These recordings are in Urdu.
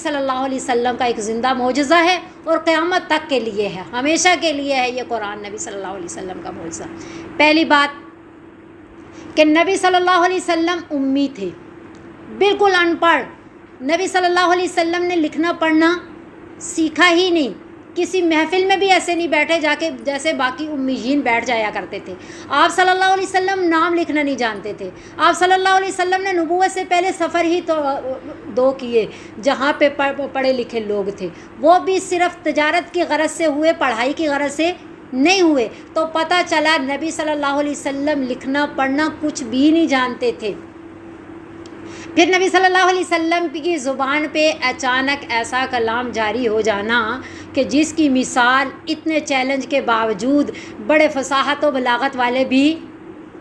صلی اللہ علیہ وسلم کا ایک زندہ معجزہ ہے اور قیامت تک کے لیے ہے، ہمیشہ کے لیے ہے یہ قرآن نبی صلی اللہ علیہ وسلم کا معجزہ۔ پہلی بات کہ نبی صلی اللہ علیہ وسلم امی تھے، بالکل ان پڑھ، نبی صلی اللہ علیہ وسلم نے لکھنا پڑھنا سیکھا ہی نہیں، کسی محفل میں بھی ایسے نہیں بیٹھے جا کے جیسے باقی امیین بیٹھ جایا کرتے تھے۔ آپ صلی اللہ علیہ وسلم نام لکھنا نہیں جانتے تھے۔ آپ صلی اللہ علیہ وسلم نے نبوت سے پہلے سفر ہی تو دو کیے جہاں پہ پڑھے لکھے لوگ تھے، وہ بھی صرف تجارت کی غرض سے ہوئے، پڑھائی کی غرض سے نہیں ہوئے۔ تو پتہ چلا نبی صلی اللہ علیہ وسلم لکھنا پڑھنا کچھ بھی نہیں جانتے تھے۔ پھر نبی صلی اللہ علیہ وسلم کی زبان پہ اچانک ایسا کلام جاری ہو جانا کہ جس کی مثال اتنے چیلنج کے باوجود بڑے فصاحت و بلاغت والے بھی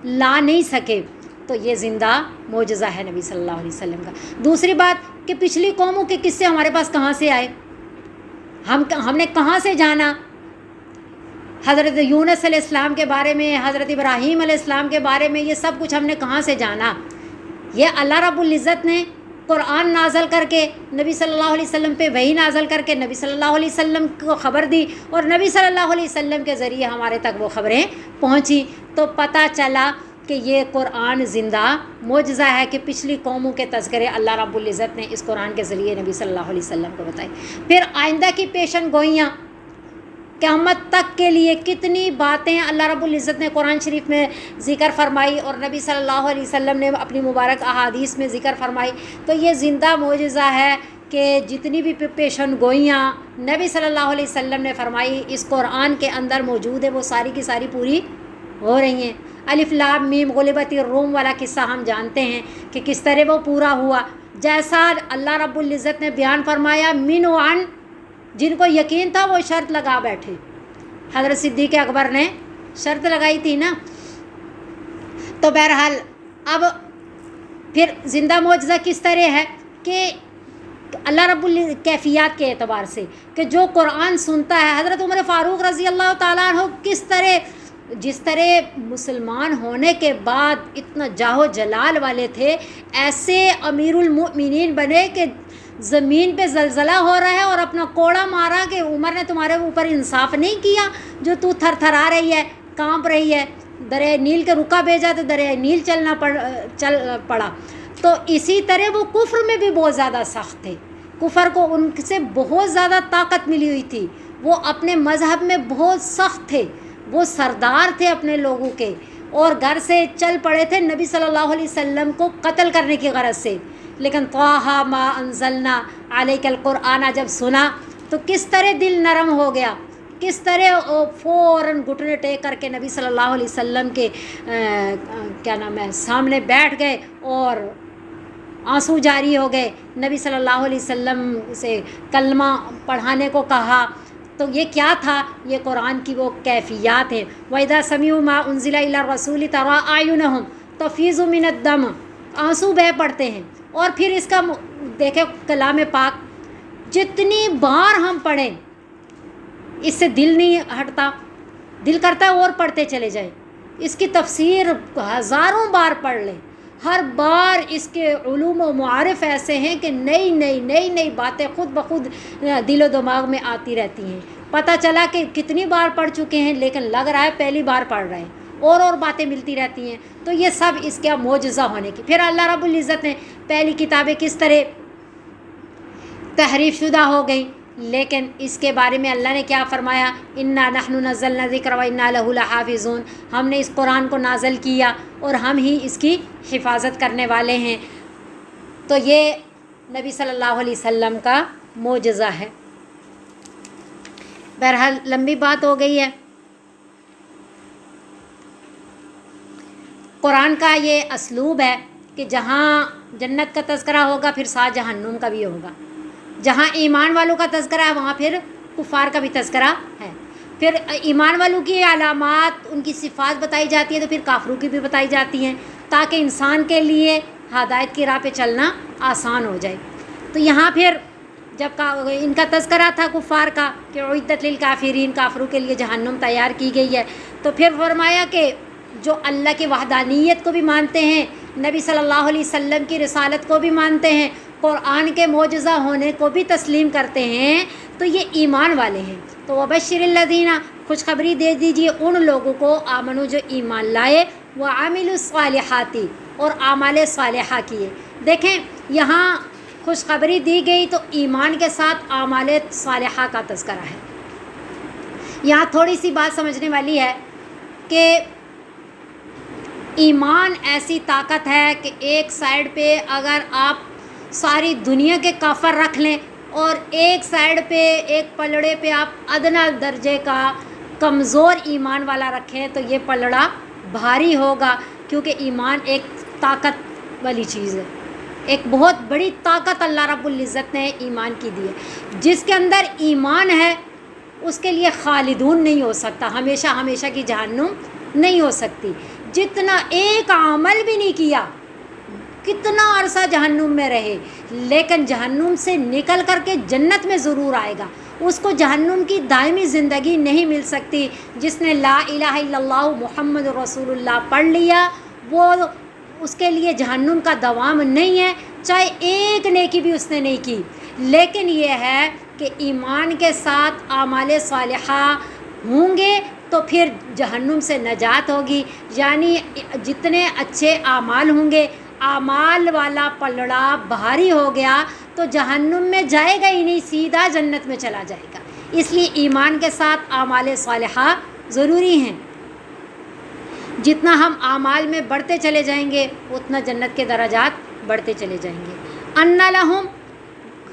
لا نہیں سکے، تو یہ زندہ معجزہ ہے نبی صلی اللہ علیہ وسلم کا۔ دوسری بات کہ پچھلی قوموں کے قصے ہمارے پاس کہاں سے آئے، ہم نے کہاں سے جانا؟ حضرت یونس علیہ السلام کے بارے میں، حضرت ابراہیم علیہ السلام کے بارے میں، یہ سب کچھ ہم نے کہاں سے جانا؟ یہ اللہ رب العزت نے قرآن نازل کر کے نبی صلی اللہ علیہ وسلم پہ وحی نازل کر کے نبی صلی اللہ علیہ وسلم کو خبر دی، اور نبی صلی اللہ علیہ وسلم کے ذریعے ہمارے تک وہ خبریں پہنچی۔ تو پتہ چلا کہ یہ قرآن زندہ معجزہ ہے کہ پچھلی قوموں کے تذکرے اللہ رب العزت نے اس قرآن کے ذریعے نبی صلی اللہ علیہ وسلم کو بتائی۔ پھر آئندہ کی پیشن گوئیاں، قیامت تک کے لیے کتنی باتیں اللہ رب العزت نے قرآن شریف میں ذکر فرمائی اور نبی صلی اللہ علیہ وسلم نے اپنی مبارک احادیث میں ذکر فرمائی۔ تو یہ زندہ معجزہ ہے کہ جتنی بھی پیشن گوئیاں نبی صلی اللہ علیہ وسلم نے فرمائی اس قرآن کے اندر موجود ہے، وہ ساری کی ساری پوری ہو رہی ہیں۔ الف لام میم غلبت الروم والا قصہ ہم جانتے ہیں کہ کس طرح وہ پورا ہوا، جیسا اللہ رب العزت نے بیان فرمایا من و عن، جن کو یقین تھا وہ شرط لگا بیٹھے۔ حضرت صدیق اکبر نے شرط لگائی تھی نا۔ تو بہرحال اب پھر زندہ معجزہ کس طرح ہے کہ اللہ رب کیفیات کے اعتبار سے کہ جو قرآن سنتا ہے، حضرت عمر فاروق رضی اللہ تعالیٰ عنہ کس طرح، جس طرح مسلمان ہونے کے بعد اتنا جاہ و جلال والے تھے، ایسے امیر المؤمنین بنے کہ زمین پہ زلزلہ ہو رہا ہے اور اپنا کوڑا مارا کہ عمر نے تمہارے اوپر انصاف نہیں کیا، جو تو تھر تھرا رہی ہے، کانپ رہی ہے، دریائے نیل کے رکا بھیجا تو دریائے نیل چل پڑا۔ تو اسی طرح وہ کفر میں بھی بہت زیادہ سخت تھے، کفر کو ان سے بہت زیادہ طاقت ملی ہوئی تھی، وہ اپنے مذہب میں بہت سخت تھے، وہ سردار تھے اپنے لوگوں کے، اور گھر سے چل پڑے تھے نبی صلی اللہ علیہ وسلم کو قتل کرنے کی غرض سے۔ لیکن طٰہٰ ما انزلنا علیک القرآن جب سنا تو کس طرح دل نرم ہو گیا، کس طرح فوراً گھٹنے ٹیک کر کے نبی صلی اللہ علیہ وسلم کے سامنے بیٹھ گئے اور آنسو جاری ہو گئے، نبی صلی اللہ علیہ وسلم سے کلمہ پڑھانے کو کہا۔ تو یہ کیا تھا؟ یہ قرآن کی وہ کیفیات ہیں۔ وَإِذَا سَمِعُوا مَا أُنزِلَ إِلَى الرَّسُولِ تَرَىٰ أَعْيُنَهُمْ تَفِيضُ مِنَ الدَّمْعِ، آنسو بہہ پڑتے ہیں۔ اور پھر اس کا دیکھیں کلام پاک جتنی بار ہم پڑھیں اس سے دل نہیں ہٹتا، دل کرتا ہے اور پڑھتے چلے جائیں۔ اس کی تفسیر ہزاروں بار پڑھ لیں، ہر بار اس کے علوم و معارف ایسے ہیں کہ نئی باتیں خود بخود دل و دماغ میں آتی رہتی ہیں۔ پتہ چلا کہ کتنی بار پڑھ چکے ہیں لیکن لگ رہا ہے پہلی بار پڑھ رہے ہیں، اور باتیں ملتی رہتی ہیں۔ تو یہ سب اس کا معجزہ ہونے کی۔ پھر اللہ رب العزت نے پہلی کتابیں کس طرح تحریف شدہ ہو گئیں، لیکن اس کے بارے میں اللہ نے کیا فرمایا؟ انا نحن نزلنا الذکر وانا لہ لحافظون، ہم نے اس قرآن کو نازل کیا اور ہم ہی اس کی حفاظت کرنے والے ہیں۔ تو یہ نبی صلی اللہ علیہ وسلم کا معجزہ ہے۔ بہرحال لمبی بات ہو گئی ہے۔ قرآن کا یہ اسلوب ہے کہ جہاں جنت کا تذکرہ ہوگا پھر ساتھ جہنم کا بھی ہوگا، جہاں ایمان والوں کا تذکرہ ہے وہاں پھر کفار کا بھی تذکرہ ہے، پھر ایمان والوں کی علامات ان کی صفات بتائی جاتی ہے تو پھر کافروں کی بھی بتائی جاتی ہیں، تاکہ انسان کے لیے ہدایت کی راہ پہ چلنا آسان ہو جائے۔ تو یہاں پھر جب ان کا تذکرہ تھا کفار کا کہ اعدت للکافرین، کافروں کے لیے جہنم تیار کی گئی ہے، تو پھر فرمایا کہ جو اللہ کی وحدانیت کو بھی مانتے ہیں، نبی صلی اللہ علیہ وسلم کی رسالت کو بھی مانتے ہیں، قرآن کے معجزہ ہونے کو بھی تسلیم کرتے ہیں تو یہ ایمان والے ہیں۔ تو وبشر الذین، خوشخبری دے دیجیے ان لوگوں کو آمنو جو ایمان لائے، وعملوا الصالحات اور اعمال صالحہ کیے۔ دیکھیں یہاں خوشخبری دی گئی تو ایمان کے ساتھ اعمال صالحہ کا تذکرہ ہے۔ یہاں تھوڑی سی بات سمجھنے والی ہے کہ ایمان ایسی طاقت ہے کہ ایک سائیڈ پہ اگر آپ ساری دنیا کے کافر رکھ لیں اور ایک سائیڈ پہ ایک پلڑے پہ آپ ادنا درجے کا کمزور ایمان والا رکھیں تو یہ پلڑا بھاری ہوگا، کیونکہ ایمان ایک طاقت والی چیز ہے، ایک بہت بڑی طاقت اللہ رب العزت نے ایمان کی دی ہے۔ جس کے اندر ایمان ہے اس کے لیے خالدون نہیں ہو سکتا، ہمیشہ ہمیشہ کی جہنم نہیں ہو سکتی۔ جتنا ایک عمل بھی نہیں کیا، کتنا عرصہ جہنم میں رہے، لیکن جہنم سے نکل کر کے جنت میں ضرور آئے گا۔ اس کو جہنم کی دائمی زندگی نہیں مل سکتی۔ جس نے لا الہ الا اللہ محمد رسول اللہ پڑھ لیا وہ اس کے لیے جہنم کا دوام نہیں ہے، چاہے ایک نیکی بھی اس نے نہیں کی۔ لیکن یہ ہے کہ ایمان کے ساتھ اعمال صالحہ ہوں گے تو پھر جہنم سے نجات ہوگی، یعنی جتنے اچھے اعمال ہوں گے، اعمال والا پلڑا بھاری ہو گیا تو جہنم میں جائے گا ہی نہیں، سیدھا جنت میں چلا جائے گا۔ اس لیے ایمان کے ساتھ اعمال صالحہ ضروری ہیں۔ جتنا ہم اعمال میں بڑھتے چلے جائیں گے اتنا جنت کے درجات بڑھتے چلے جائیں گے۔ ان لہم،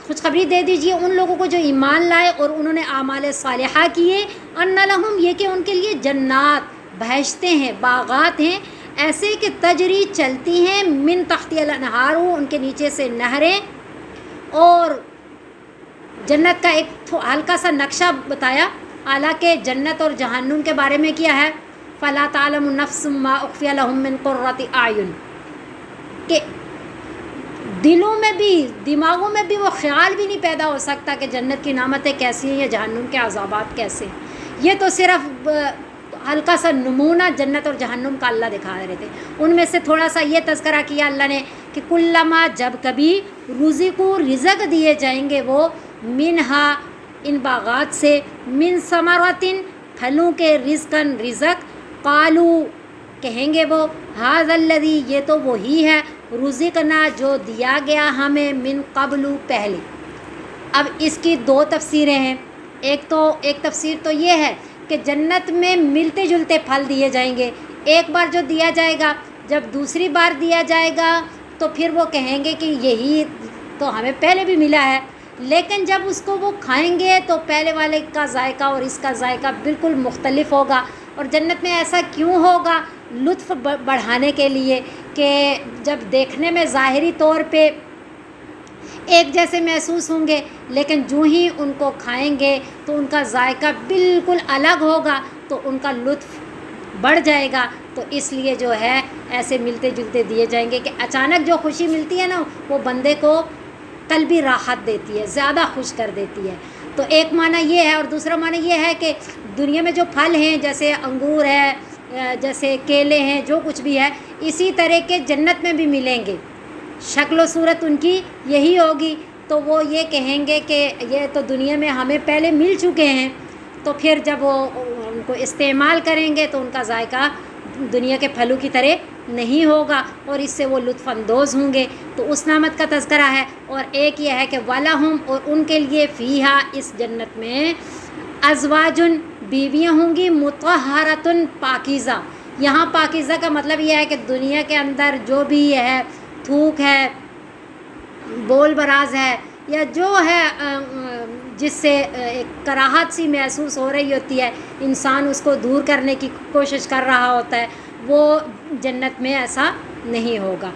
خوشخبری دے دیجیے ان لوگوں کو جو ایمان لائے اور انہوں نے اعمال صالحہ کیے، ان لہم یہ کہ ان کے لیے جنات، بہشتیں ہیں، باغات ہیں، ایسے کہ تجری چلتی ہیں، من تحتی الانہار، ان کے نیچے سے نہریں۔ اور جنت کا ایک ہلکا سا نقشہ بتایا، حالانکہ جنت اور جہنم کے بارے میں کیا ہے، فلا تعلم نفس ما اخفی لهم من قرۃ اعین، کہ دلوں میں بھی، دماغوں میں بھی وہ خیال بھی نہیں پیدا ہو سکتا کہ جنت کی نعمتیں کیسی ہیں یا جہنم کے عذابات کیسے ہیں۔ یہ تو صرف ہلکا سا نمونہ جنت اور جہنم کا اللہ دکھا رہے تھے۔ ان میں سے تھوڑا سا یہ تذکرہ کیا اللہ نے کہ کلما، جب کبھی، رزقو، رزق دیے جائیں گے وہ، منہا، ان باغات سے، من ثمرۃ، پھلوں کے، رزقاً، رزق، قالو، کہیں گے وہ، ھذا الذی، یہ تو وہی ہے، رزقنا، جو دیا گیا ہمیں، من قبل، پہلے۔ اب اس کی دو تفسیریں ہیں۔ ایک تفسیر تو یہ ہے کہ جنت میں ملتے جلتے پھل دیے جائیں گے، ایک بار جو دیا جائے گا، جب دوسری بار دیا جائے گا تو پھر وہ کہیں گے کہ یہی تو ہمیں پہلے بھی ملا ہے، لیکن جب اس کو وہ کھائیں گے تو پہلے والے کا ذائقہ اور اس کا ذائقہ بالکل مختلف ہوگا۔ اور جنت میں ایسا کیوں ہوگا؟ لطف بڑھانے کے لیے، کہ جب دیکھنے میں ظاہری طور پہ ایک جیسے محسوس ہوں گے، لیکن جو ہی ان کو کھائیں گے تو ان کا ذائقہ بالکل الگ ہوگا تو ان کا لطف بڑھ جائے گا۔ تو اس لیے جو ہے ایسے ملتے جلتے دیے جائیں گے کہ اچانک جو خوشی ملتی ہے نا وہ بندے کو قلبی راحت دیتی ہے، زیادہ خوش کر دیتی ہے۔ تو ایک معنی یہ ہے، اور دوسرا معنی یہ ہے کہ دنیا میں جو پھل ہیں جیسے انگور ہے، جیسے کیلے ہیں، جو کچھ بھی ہے، اسی طرح کے جنت میں بھی ملیں گے، شکل و صورت ان کی یہی ہوگی۔ تو وہ یہ کہیں گے کہ یہ تو دنیا میں ہمیں پہلے مل چکے ہیں، تو پھر جب وہ ان کو استعمال کریں گے تو ان کا ذائقہ دنیا کے پھلوں کی طرح نہیں ہوگا اور اس سے وہ لطف اندوز ہوں گے۔ تو اس نعمت کا تذکرہ ہے۔ اور ایک یہ ہے کہ وَلَهُمْ، اور ان کے لیے، فیہا، اس جنت میں، ازواجن، بیویاں ہوں گی، مطہرۃ، پاکیزہ۔ یہاں پاکیزہ کا مطلب یہ ہے کہ دنیا کے اندر جو بھی ہے، تھوک ہے، بول براز ہے، یا جو ہے جس سے ایک کراہت سی محسوس ہو رہی ہوتی ہے، انسان اس کو دور کرنے کی کوشش کر رہا ہوتا ہے، وہ جنت میں ایسا نہیں ہوگا۔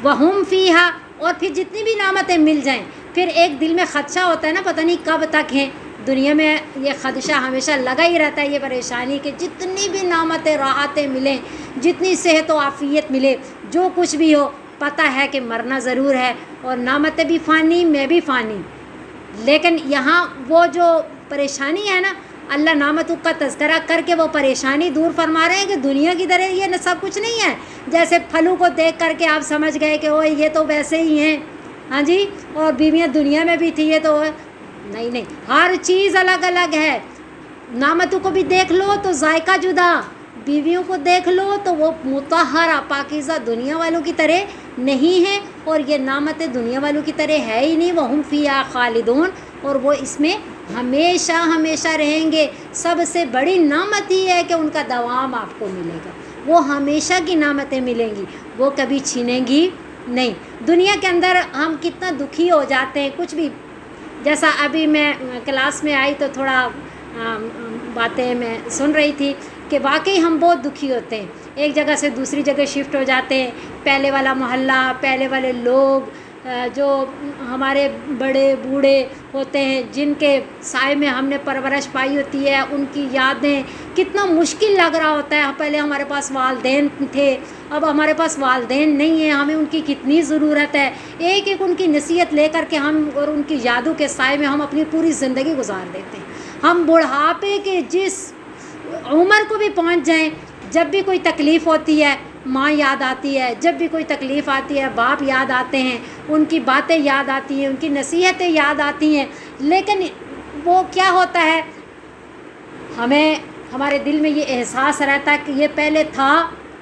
وَهُمْ فِيهَا، اور پھر جتنی بھی نعمتیں مل جائیں، پھر ایک دل میں خدشہ ہوتا ہے نا، پتہ نہیں کب تک ہیں۔ دنیا میں یہ خدشہ ہمیشہ لگا ہی رہتا ہے، یہ پریشانی کہ جتنی بھی نعمتیں، راحتیں ملیں، جتنی صحت و عافیت ملے، جو کچھ بھی ہو، پتہ ہے کہ مرنا ضرور ہے اور نعمتیں بھی فانی، میں بھی فانی۔ لیکن یہاں وہ جو پریشانی ہے نا، اللہ نعمتوں کا تذکرہ کر کے وہ پریشانی دور فرما رہے ہیں کہ دنیا کی طرح یہ سب کچھ نہیں ہے۔ جیسے پھلوں کو دیکھ کر کے آپ سمجھ گئے کہ اوہ یہ تو ویسے ہی ہیں، ہاں جی، اور بیویاں دنیا میں بھی تھی، یہ تو نہیں، ہر چیز الگ الگ ہے. نعمتوں کو بھی دیکھ لو تو ذائقہ جدا، بیویوں کو دیکھ لو تو وہ مطہرہ پاکیزہ دنیا والوں کی طرح نہیں ہے، اور یہ نعمتیں دنیا والوں کی طرح ہے ہی نہیں. وَهُمْ فِيهَا خَالِدُونَ، اور وہ اس میں ہمیشہ ہمیشہ رہیں گے. سب سے بڑی نعمت ہی ہے کہ ان کا دوام آپ کو ملے گا، وہ ہمیشہ کی نعمتیں ملیں گی، وہ کبھی چھینیں گی نہیں. دنیا کے اندر ہم کتنا دکھی ہو جاتے ہیں کچھ بھی، جیسا ابھی میں کلاس میں آئی تو تھوڑا باتیں میں سن رہی تھی کہ واقعی ہم بہت دکھی ہوتے ہیں. ایک جگہ سے دوسری جگہ شفٹ ہو جاتے ہیں، پہلے والا محلہ، پہلے والے لوگ، جو ہمارے بڑے بوڑھے ہوتے ہیں جن کے سائے میں ہم نے پرورش پائی ہوتی ہے، ان کی یادیں کتنا مشکل لگ رہا ہوتا ہے. پہلے ہمارے پاس والدین تھے، اب ہمارے پاس والدین نہیں ہیں، ہمیں ان کی کتنی ضرورت ہے. ایک ایک ان کی نصیحت لے کر کے ہم اور ان کی یادوں کے سائے میں ہم اپنی پوری زندگی گزار دیتے ہیں. ہم بڑھاپے کے جس عمر کو بھی پہنچ جائیں، جب بھی کوئی تکلیف ہوتی ہے ماں یاد آتی ہے، جب بھی کوئی تکلیف آتی ہے باپ یاد آتے ہیں، ان کی باتیں یاد آتی ہیں، ان کی نصیحتیں یاد آتی ہیں. لیکن وہ کیا ہوتا ہے، ہمیں ہمارے دل میں یہ احساس رہتا ہے کہ یہ پہلے تھا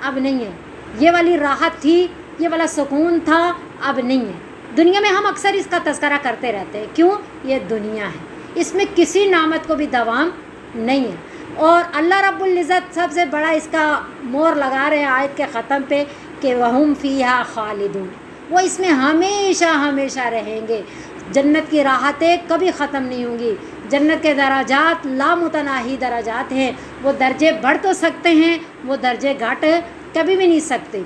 اب نہیں ہے، یہ والی راحت تھی، یہ والا سکون تھا اب نہیں ہے. دنیا میں ہم اکثر اس کا تذکرہ کرتے رہتے ہیں. کیوں؟ یہ دنیا ہے، اس میں کسی نعمت کو بھی دوام نہیں ہے. اور اللہ رب العزت سب سے بڑا اس کا مور لگا رہے ہیں آیت کے ختم پہ کہ وَهُمْ فِيهَا خَالِدُونَ، وہ اس میں ہمیشہ ہمیشہ رہیں گے. جنت کی راحتیں کبھی ختم نہیں ہوں گی. جنت کے درجات لامتناہی درجات ہیں، وہ درجے بڑھ تو سکتے ہیں، وہ درجے گھٹ کبھی بھی نہیں سکتے.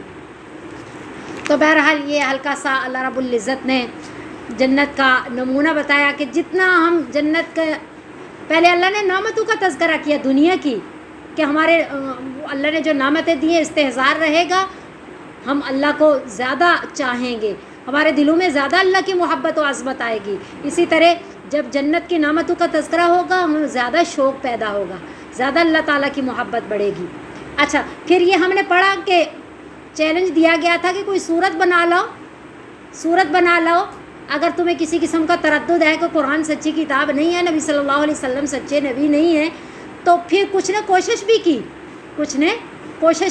تو بہرحال یہ ہلکا سا اللہ رب العزت نے جنت کا نمونہ بتایا کہ جتنا ہم جنت کا، پہلے اللہ نے نعمتوں کا تذکرہ کیا دنیا کی کہ ہمارے اللہ نے جو نعمتیں دی ہیں استحضار رہے گا، ہم اللہ کو زیادہ چاہیں گے، ہمارے دلوں میں زیادہ اللہ کی محبت و عظمت آئے گی. اسی طرح جب جنت کی نعمتوں کا تذکرہ ہوگا ہمیں زیادہ شوق پیدا ہوگا، زیادہ اللہ تعالیٰ کی محبت بڑھے گی. اچھا، پھر یہ ہم نے پڑھا کہ چیلنج دیا گیا تھا کہ کوئی صورت بنا لو. اگر تمہیں کسی قسم کا تردد ہے کہ قرآن سچی کتاب نہیں ہے، نبی صلی اللہ علیہ وسلم سچے نبی نہیں ہیں، تو پھر کچھ نے کوشش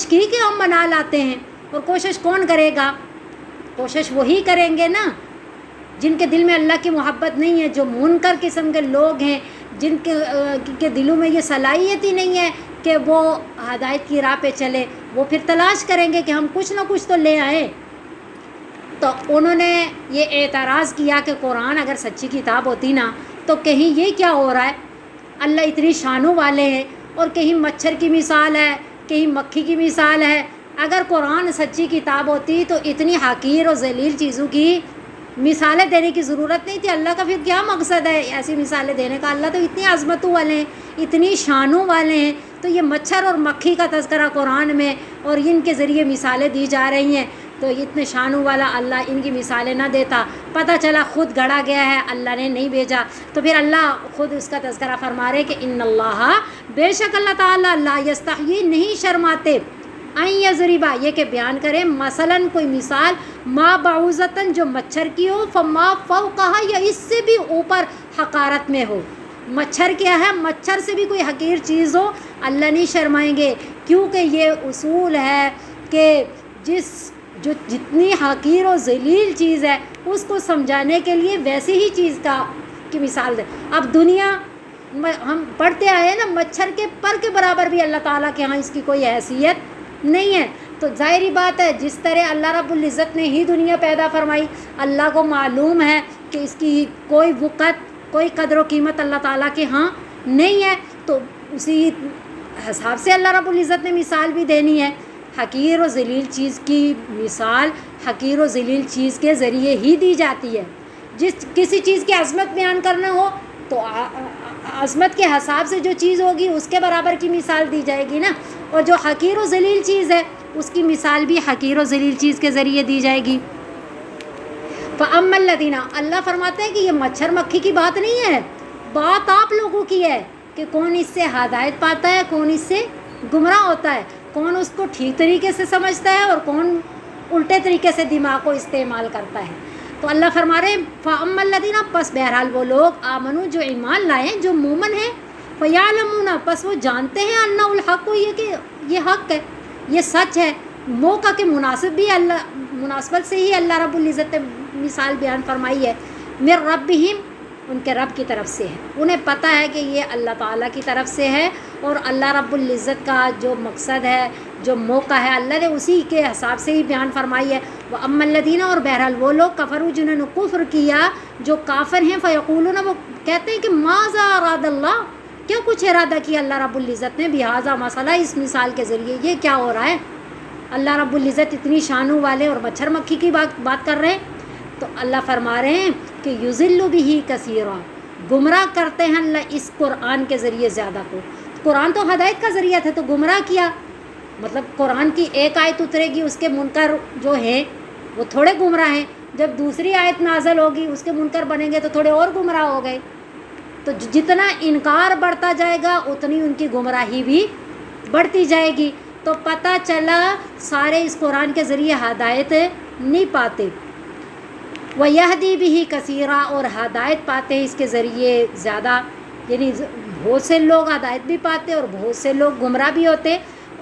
کی کہ ہم بنا لاتے ہیں. اور کوشش کون کرے گا؟ کوشش وہی کریں گے نا جن کے دل میں اللہ کی محبت نہیں ہے، جو منکر قسم کے لوگ ہیں، جن کے دلوں میں یہ صلاحیت ہی نہیں ہے کہ وہ ہدایت کی راہ پہ چلے. وہ پھر تلاش کریں گے کہ ہم کچھ نہ کچھ تو لے آئیں. تو انہوں نے یہ اعتراض کیا کہ قرآن اگر سچی کتاب ہوتی نا تو کہیں یہ کیا ہو رہا ہے، اللہ اتنی شانوں والے ہیں اور کہیں مچھر کی مثال ہے، کہیں مکھی کی مثال ہے. اگر قرآن سچی کتاب ہوتی تو اتنی حقیر اور ذلیل چیزوں کی مثالیں دینے کی ضرورت نہیں تھی. اللہ کا پھر کیا مقصد ہے ایسی مثالیں دینے کا؟ اللہ تو اتنی عظمتوں والے ہیں، اتنی شانوں والے ہیں. تو یہ مچھر اور مکھی کا تذکرہ قرآن میں اور ان کے ذریعے مثالیں دی جا رہی ہیں، تو اتنے شانوں والا اللہ ان کی مثالیں نہ دیتا. پتہ چلا خود گڑا گیا ہے، اللہ نے نہیں بھیجا. تو پھر اللہ خود اس کا تذکرہ فرما رہے کہ ان اللہ، بے شک اللہ تعالیٰ، لا یستحیی، نہیں شرماتے، ان یضربا، یہ کہ بیان کریں، مثلاً کوئی مثال، ما بعوضتاً، جو مچھر کی ہو، فما فوقہا، یا اس سے بھی اوپر حقارت میں ہو. مچھر کیا ہے؟ مچھر سے بھی کوئی حقیر چیز ہو، اللہ نہیں شرمائیں گے. کیونکہ یہ اصول ہے کہ جتنی حقیر و ذلیل چیز ہے اس کو سمجھانے کے لیے ویسی ہی چیز کی مثال دے. اب دنیا ہم پڑھتے آئے ہیں نا، مچھر کے پر کے برابر بھی اللہ تعالیٰ کے ہاں اس کی کوئی حیثیت نہیں ہے. تو ظاہری بات ہے جس طرح اللہ رب العزت نے ہی دنیا پیدا فرمائی، اللہ کو معلوم ہے کہ اس کی کوئی وقت، کوئی قدر و قیمت اللہ تعالیٰ کے ہاں نہیں ہے. تو اسی حساب سے اللہ رب العزت نے مثال بھی دینی ہے. حقیر و ذلیل چیز کی مثال حقیر و ذلیل چیز کے ذریعے ہی دی جاتی ہے. کسی چیز کی عظمت بیان کرنا ہو تو عظمت کے حساب سے جو چیز ہوگی اس کے برابر کی مثال دی جائے گی نا. اور جو حقیر و ذلیل چیز ہے اس کی مثال بھی حقیر و ذلیل چیز کے ذریعے دی جائے گی. فَأَمَّا الَّذِينَ، اللہ فرماتے ہیں کہ یہ مچھر مکھی کی بات نہیں ہے، بات آپ لوگوں کی ہے کہ کون اس سے ہدایت پاتا ہے، کون اس سے گمراہ ہوتا ہے، کون اس کو ٹھیک طریقے سے سمجھتا ہے اور کون الٹے طریقے سے دماغ کو استعمال کرتا ہے. تو اللہ فرما رہے ہیں فَأَمَّا الَّذِينَ پس بہرحال وہ لوگ آمنو جو ایمان لائیں جو مومن ہیں فَيَعْلَمُونَ پس وہ جانتے ہیں أَنَّهُ الْحَقُّ یہ کہ یہ حق ہے یہ سچ ہے. موقع کے مناسب بھی اللہ مناسبت سے ہی اللہ رب العزت نے مثال بیان فرمائی ہے. مِن رَبِّهِمْ ان کے رب کی طرف سے ہے. انہیں پتہ ہے کہ یہ اللہ تعالیٰ کی طرف سے ہے اور اللہ رب العزت کا جو مقصد ہے جو موقع ہے اللہ نے اسی کے حساب سے ہی بیان فرمائی ہے. وَأَمَّا الَّذِينَ اور بہرحال وہ لوگ کفروا جنہوں نے کفر کیا جو کافر ہیں فَيَقُولُونَ وہ کہتے ہیں کہ ماذا اراد اللہ کیا کچھ ارادہ کیا اللہ رب العزت نے بہذا مسئلہ اس مثال کے ذریعے یہ کیا ہو رہا ہے. اللہ رب العزت اتنی شانوں والے اور مچھر مکھی کی بات کر رہے ہیں تو اللہ فرما رہے ہیں کہ یضل بہ کثیرا گمراہ کرتے ہیں اللہ اس قرآن کے ذریعے زیادہ کو. قرآن تو ہدایت کا ذریعہ تھا تو گمراہ کیا مطلب قرآن کی ایک آیت اترے گی اس کے منکر جو ہیں وہ تھوڑے گمراہ ہیں. جب دوسری آیت نازل ہوگی اس کے منکر بنیں گے تو تھوڑے اور گمراہ ہو گئے. تو جتنا انکار بڑھتا جائے گا اتنی ان کی گمراہی بھی بڑھتی جائے گی. تو پتہ چلا سارے اس قرآن کے ذریعے ہدایت نہیں پاتے. وَيَهْدِي بِهِ كَثِيرًا اور ہدایت پاتے ہیں اس کے ذریعے زیادہ یعنی بہت سے لوگ ہدایت بھی پاتے اور بہت سے لوگ گمراہ بھی ہوتے.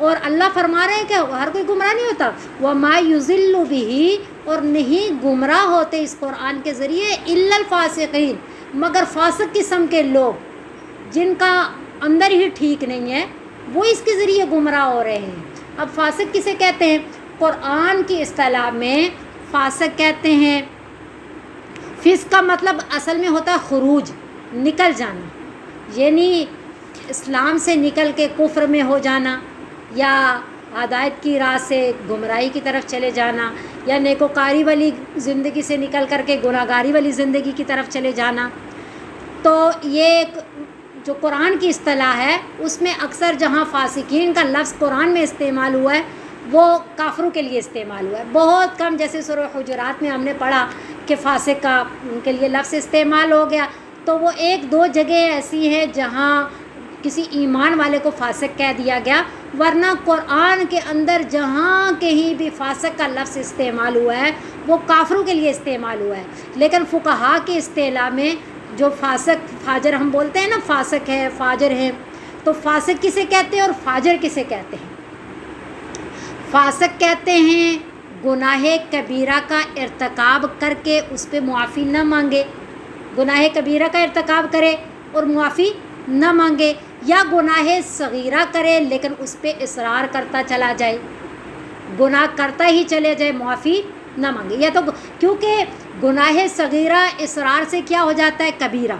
اور اللہ فرما رہے ہیں کہ ہر کوئی گمراہ نہیں ہوتا. وَمَا يُضِلُّ بِهِ اور نہیں گمراہ ہوتے اس قرآن کے ذریعے إِلَّا الْفَاسِقِينَ مگر فاسق قسم کے لوگ جن کا اندر ہی ٹھیک نہیں ہے وہ اس کے ذریعے گمراہ ہو رہے ہیں. اب فاسق کسے کہتے ہیں؟ قرآن کی اصطلاح میں فاسق کہتے ہیں فسق کا مطلب اصل میں ہوتا ہے خروج نکل جانا یعنی اسلام سے نکل کے کفر میں ہو جانا یا ہدایت کی راہ سے گمراہی کی طرف چلے جانا یا نیکوکاری والی زندگی سے نکل کر کے گناہگاری والی زندگی کی طرف چلے جانا. تو یہ ایک جو قرآن کی اصطلاح ہے اس میں اکثر جہاں فاسقین کا لفظ قرآن میں استعمال ہوا ہے وہ کافروں کے لیے استعمال ہوا ہے. بہت کم جیسے سورہ حجرات میں ہم نے پڑھا کہ فاسق کا ان کے لیے لفظ استعمال ہو گیا. تو وہ ایک دو جگہ ایسی ہیں جہاں کسی ایمان والے کو فاسق کہہ دیا گیا ورنہ قرآن کے اندر جہاں کہیں بھی فاسق کا لفظ استعمال ہوا ہے وہ کافروں کے لیے استعمال ہوا ہے. لیکن فقہا کی اصطلاح میں جو فاسق فاجر ہم بولتے ہیں نا فاسق ہے فاجر ہے تو فاسق کسے کہتے ہیں اور فاجر کسے کہتے ہیں؟ فاسق کہتے ہیں گناہ کبیرہ کا ارتکاب کر کے اس پہ معافی نہ مانگے گناہ کبیرہ کا ارتکاب کرے اور معافی نہ مانگے یا گناہ صغیرہ کرے لیکن اس پہ اصرار کرتا چلا جائے گناہ کرتا ہی چلے جائے معافی نہ مانگے. یا تو کیونکہ گناہ صغیرہ اصرار سے کیا ہو جاتا ہے کبیرہ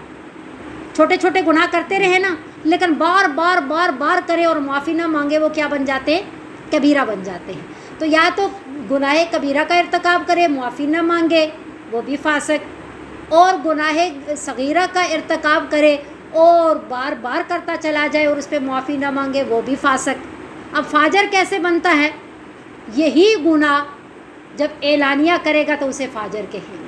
چھوٹے چھوٹے گناہ کرتے رہے نا لیکن بار بار بار بار کرے اور معافی نہ مانگے وہ کیا بن جاتے ہیں کبیرہ بن جاتے ہیں. تو یا تو گناہ کبیرہ کا ارتکاب کرے معافی نہ مانگے وہ بھی فاسق اور گناہ صغیرہ کا ارتکاب کرے اور بار بار کرتا چلا جائے اور اس پہ معافی نہ مانگے وہ بھی فاسق. اب فاجر کیسے بنتا ہے؟ یہی گناہ جب اعلانیہ کرے گا تو اسے فاجر کہیں گے.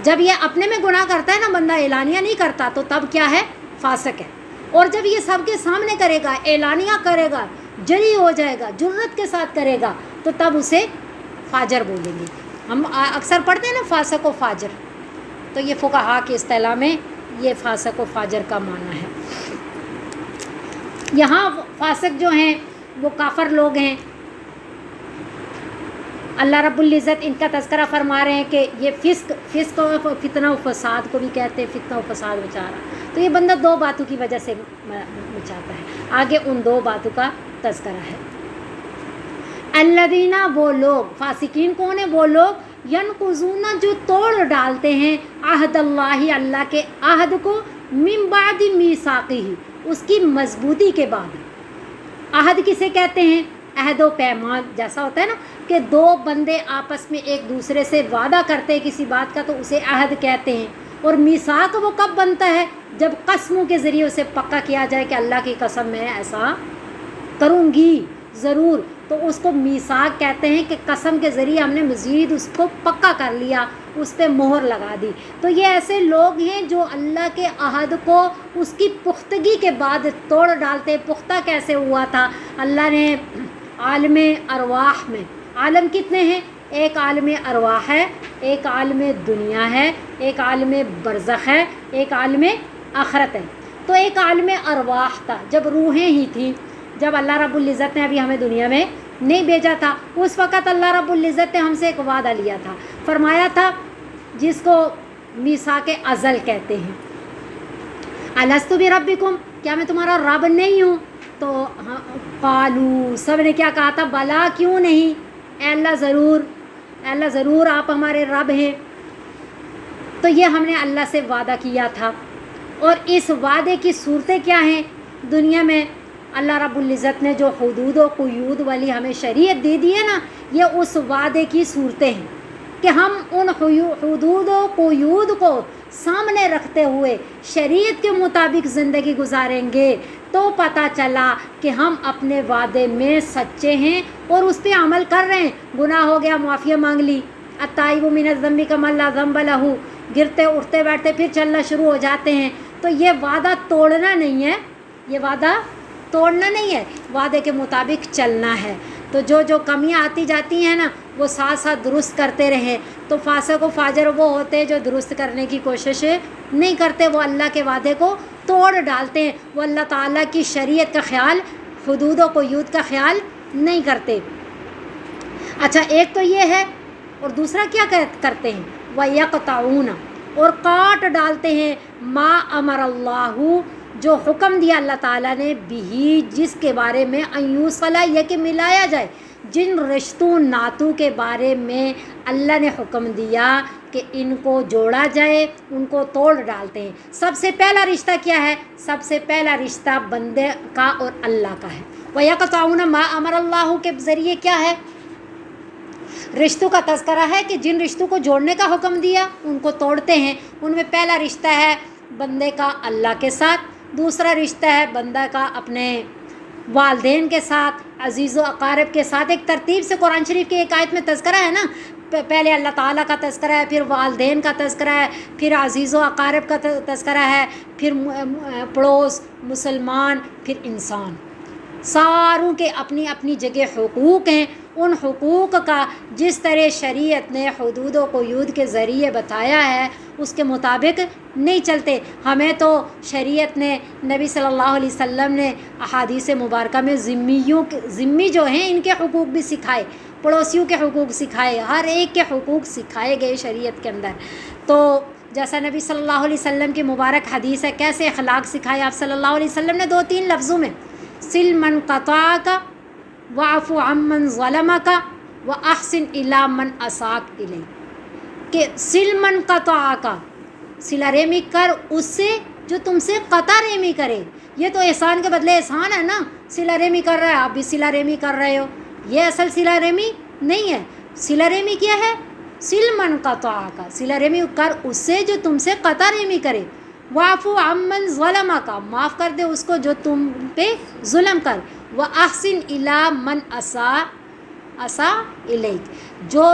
جب یہ اپنے میں گناہ کرتا ہے نا بندہ اعلانیہ نہیں کرتا تو تب کیا ہے فاسق ہے. اور جب یہ سب کے سامنے کرے گا اعلانیہ کرے گا جری ہو جائے گا جرت کے ساتھ کرے گا تو تب اسے فاجر بولیں گے. ہم اکثر پڑھتے ہیں نا فاسق و فاجر تو یہ فقہا کی اصطلاح میں یہ فاسق و فاجر کا معنی ہے. یہاں فاسق جو ہیں وہ کافر لوگ ہیں. اللہ رب العزت ان کا تذکرہ فرما رہے ہیں کہ یہ فسق و فتنہ و فساد کو بھی کہتے ہیں فتنہ و فساد مچا رہا. تو یہ بندہ دو باتوں کی وجہ سے مچاتا ہے. آگے ان دو باتوں کا تذکرہ ہے. الذین وہ لوگ فاسقین کون ہیں؟ وہ لوگ ینقضون جو توڑ ڈالتے ہیں عہد اللہ اللہ کے عہد کو من بعد میثاقہ اس کی مضبوطی کے بعد. عہد کسے کہتے ہیں؟ عہد و پیمان جیسا ہوتا ہے نا کہ دو بندے آپس میں ایک دوسرے سے وعدہ کرتے ہیں کسی بات کا تو اسے عہد کہتے ہیں. اور میثاق وہ کب بنتا ہے؟ جب قسموں کے ذریعے اسے پکا کیا جائے کہ اللہ کی قسم میں ایسا کروں گی ضرور تو اس کو میثاق کہتے ہیں کہ قسم کے ذریعے ہم نے مزید اس کو پکا کر لیا اس پہ مہر لگا دی. تو یہ ایسے لوگ ہیں جو اللہ کے عہد کو اس کی پختگی کے بعد توڑ ڈالتے. پختہ کیسے ہوا تھا؟ اللہ نے عالم ارواح میں عالم کتنے ہیں؟ ایک عالم ارواح ہے، ایک عالم دنیا ہے، ایک عالم برزخ ہے، ایک عالم آخرت ہے۔ تو ایک عالم ارواح تھا، جب روحیں ہی تھیں، جب اللہ رب العزت نے ابھی ہمیں دنیا میں نہیں بھیجا تھا، اس وقت اللہ رب العزت نے ہم سے ایک وعدہ لیا تھا، فرمایا تھا جس کو میثاق ازل کہتے ہیں، الستُ بربکم، کیا میں تمہارا رب نہیں ہوں؟ تو قالو، سب نے کیا کہا تھا؟ بلا، کیوں نہیں، اے اللہ ضرور، اے اللہ ضرور آپ ہمارے رب ہیں۔ تو یہ ہم نے اللہ سے وعدہ کیا تھا، اور اس وعدے کی صورتیں کیا ہیں دنیا میں؟ اللہ رب العزت نے جو حدود و قیود والی ہمیں شریعت دے دی ہے نا، یہ اس وعدے کی صورتیں ہیں کہ ہم ان حدود و قیود کو سامنے رکھتے ہوئے شریعت کے مطابق زندگی گزاریں گے تو پتہ چلا کہ ہم اپنے وعدے میں سچے ہیں اور اس پہ عمل کر رہے ہیں۔ گناہ ہو گیا، معافی مانگ لی، التائب من الذنب کمن لا ذنب لہ، گرتے اٹھتے بیٹھتے پھر چلنا شروع ہو جاتے ہیں۔ تو یہ وعدہ توڑنا نہیں ہے، یہ وعدہ توڑنا نہیں ہے، وعدے کے مطابق چلنا ہے۔ تو جو کمیاں آتی جاتی ہیں نا، وہ ساتھ ساتھ درست کرتے رہیں۔ تو فاسق و فاجر وہ ہوتے ہیں جو درست کرنے کی کوشش نہیں کرتے، وہ اللہ کے وعدے کو توڑ ڈالتے ہیں، وہ اللہ تعالیٰ کی شریعت کا خیال، حدود و قیود کا خیال نہیں کرتے۔ اچھا، ایک تو یہ ہے، اور دوسرا کیا کرتے ہیں؟ وَيَقْطَعُونَ، اور کاٹ ڈالتے ہیں، ما امر اللہ، جو حکم دیا اللہ تعالیٰ نے، بھی، جس کے بارے میں ایوصلا، یہ کہ ملایا جائے، جن رشتوں نعتوں کے بارے میں اللہ نے حکم دیا کہ ان کو جوڑا جائے، ان کو توڑ ڈالتے ہیں۔ سب سے پہلا رشتہ کیا ہے؟ سب سے پہلا رشتہ بندے کا اور اللہ کا ہے۔ وَيَقْطَعُونَ مَا أَمَرَ اللَّهُ کے ذریعے کیا ہے؟ رشتوں کا تذکرہ ہے کہ جن رشتوں کو جوڑنے کا حکم دیا ان کو توڑتے ہیں۔ ان میں پہلا رشتہ ہے بندے کا اللہ کے ساتھ، دوسرا رشتہ ہے بندہ کا اپنے والدین کے ساتھ، عزیز و اقارب کے ساتھ۔ ایک ترتیب سے قرآن شریف کی ایک آیت میں تذکرہ ہے نا، پہلے اللہ تعالیٰ کا تذکرہ ہے، پھر والدین کا تذکرہ ہے، پھر عزیز و اقارب کا تذکرہ ہے، پھر پڑوس، مسلمان، پھر انسان۔ ساروں کے اپنی اپنی جگہ حقوق ہیں۔ ان حقوق کا جس طرح شریعت نے حدود و قیود کے ذریعے بتایا ہے اس کے مطابق نہیں چلتے۔ ہمیں تو شریعت نے، نبی صلی اللہ علیہ وسلم نے احادیث مبارکہ میں ذمی جو ہیں ان کے حقوق بھی سکھائے، پڑوسیوں کے حقوق سکھائے، ہر ایک کے حقوق سکھائے گئے شریعت کے اندر۔ تو جیسا نبی صلی اللہ علیہ وسلم کی مبارک حدیث ہے، کیسے اخلاق سکھائے آپ صلی اللہ علیہ وسلم نے، 2-3 لفظوں میں، سل من قطعک واعف عمن ظلمک واحسن الی من اساء الیک، کہ سل من قطعک، صلہ رحمی کر اس سے جو تم سے قطع رحمی کرے۔ یہ تو احسان کے بدلے احسان ہے نا، صلہ رحمی کر رہا ہے، آپ بھی صلہ رحمی کر رہے ہو، یہ اصل صلہ رحمی نہیں ہے۔ صلہ رحمی کیا ہے؟ سل من قطعک، صلہ رحمی کر اس سے جو تم سے قطع رحمی کرے، واعف عمن ظلمک، معاف کر دے اس کو جو تم پہ ظلم کر، واحسن الی من اساء الیک، جو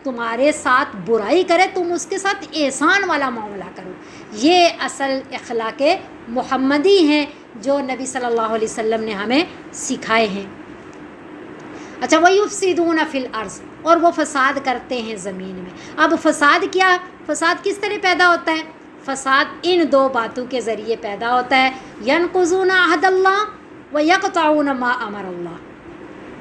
تمہارے ساتھ برائی کرے تم اس کے ساتھ احسان والا معاملہ کرو۔ یہ اصل اخلاق محمدی ہیں جو نبی صلی اللہ علیہ وسلم نے ہمیں سکھائے ہیں۔ اچھا، وَيُفْسِدُونَ فِي الْأَرْضِ، اور وہ فساد کرتے ہیں زمین میں۔ اب فساد کیا، فساد کس طرح پیدا ہوتا ہے؟ فساد ان 2 باتوں کے ذریعے پیدا ہوتا ہے، يَنْقُضُونَ عَهْدَ اللَّهِ وَيَقْطَعُونَ مَا أَمَرَ اللَّهِ۔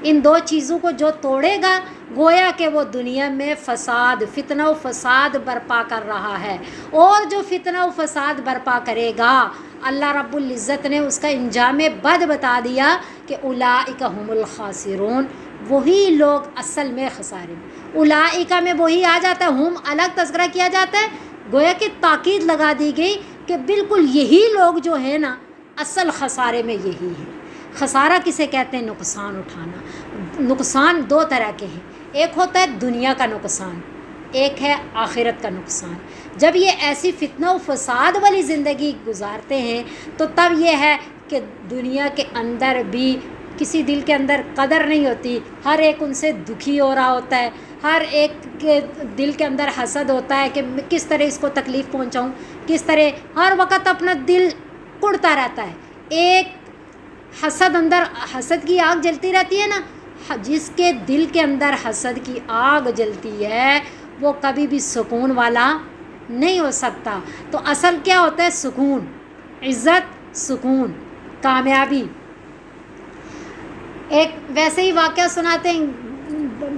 ان 2 چیزوں کو جو توڑے گا گویا کہ وہ دنیا میں فساد، فتنہ و فساد برپا کر رہا ہے، اور جو فتنہ و فساد برپا کرے گا اللہ رب العزت نے اس کا انجام بد بتا دیا کہ اولئک هم الخاسرون، وہی لوگ اصل میں خسارے میں۔ اولئک میں وہی آ جاتا ہے، ہم الگ تذکرہ کیا جاتا ہے، گویا کہ تاکید لگا دی گئی کہ بالکل یہی لوگ جو ہے نا اصل خسارے میں یہی ہے۔ خسارہ کسے کہتے ہیں؟ نقصان اٹھانا۔ نقصان 2 طرح کے ہیں، ایک ہوتا ہے دنیا کا نقصان، ایک ہے آخرت کا نقصان۔ جب یہ ایسی فتنہ و فساد والی زندگی گزارتے ہیں تو تب یہ ہے کہ دنیا کے اندر بھی کسی دل کے اندر قدر نہیں ہوتی، ہر ایک ان سے دکھی ہو رہا ہوتا ہے، ہر ایک کے دل کے اندر حسد ہوتا ہے کہ میں کس طرح اس کو تکلیف پہنچاؤں، کس طرح، ہر وقت اپنا دل کڑتا رہتا ہے۔ ایک حسد، اندر حسد کی آگ جلتی رہتی ہے نا، جس کے دل کے اندر حسد کی آگ جلتی ہے وہ کبھی بھی سکون والا نہیں ہو سکتا. تو اصل کیا ہوتا ہے؟ سکون، عزت، سکون، کامیابی. ایک ویسے ہی واقعہ سناتے ہیں،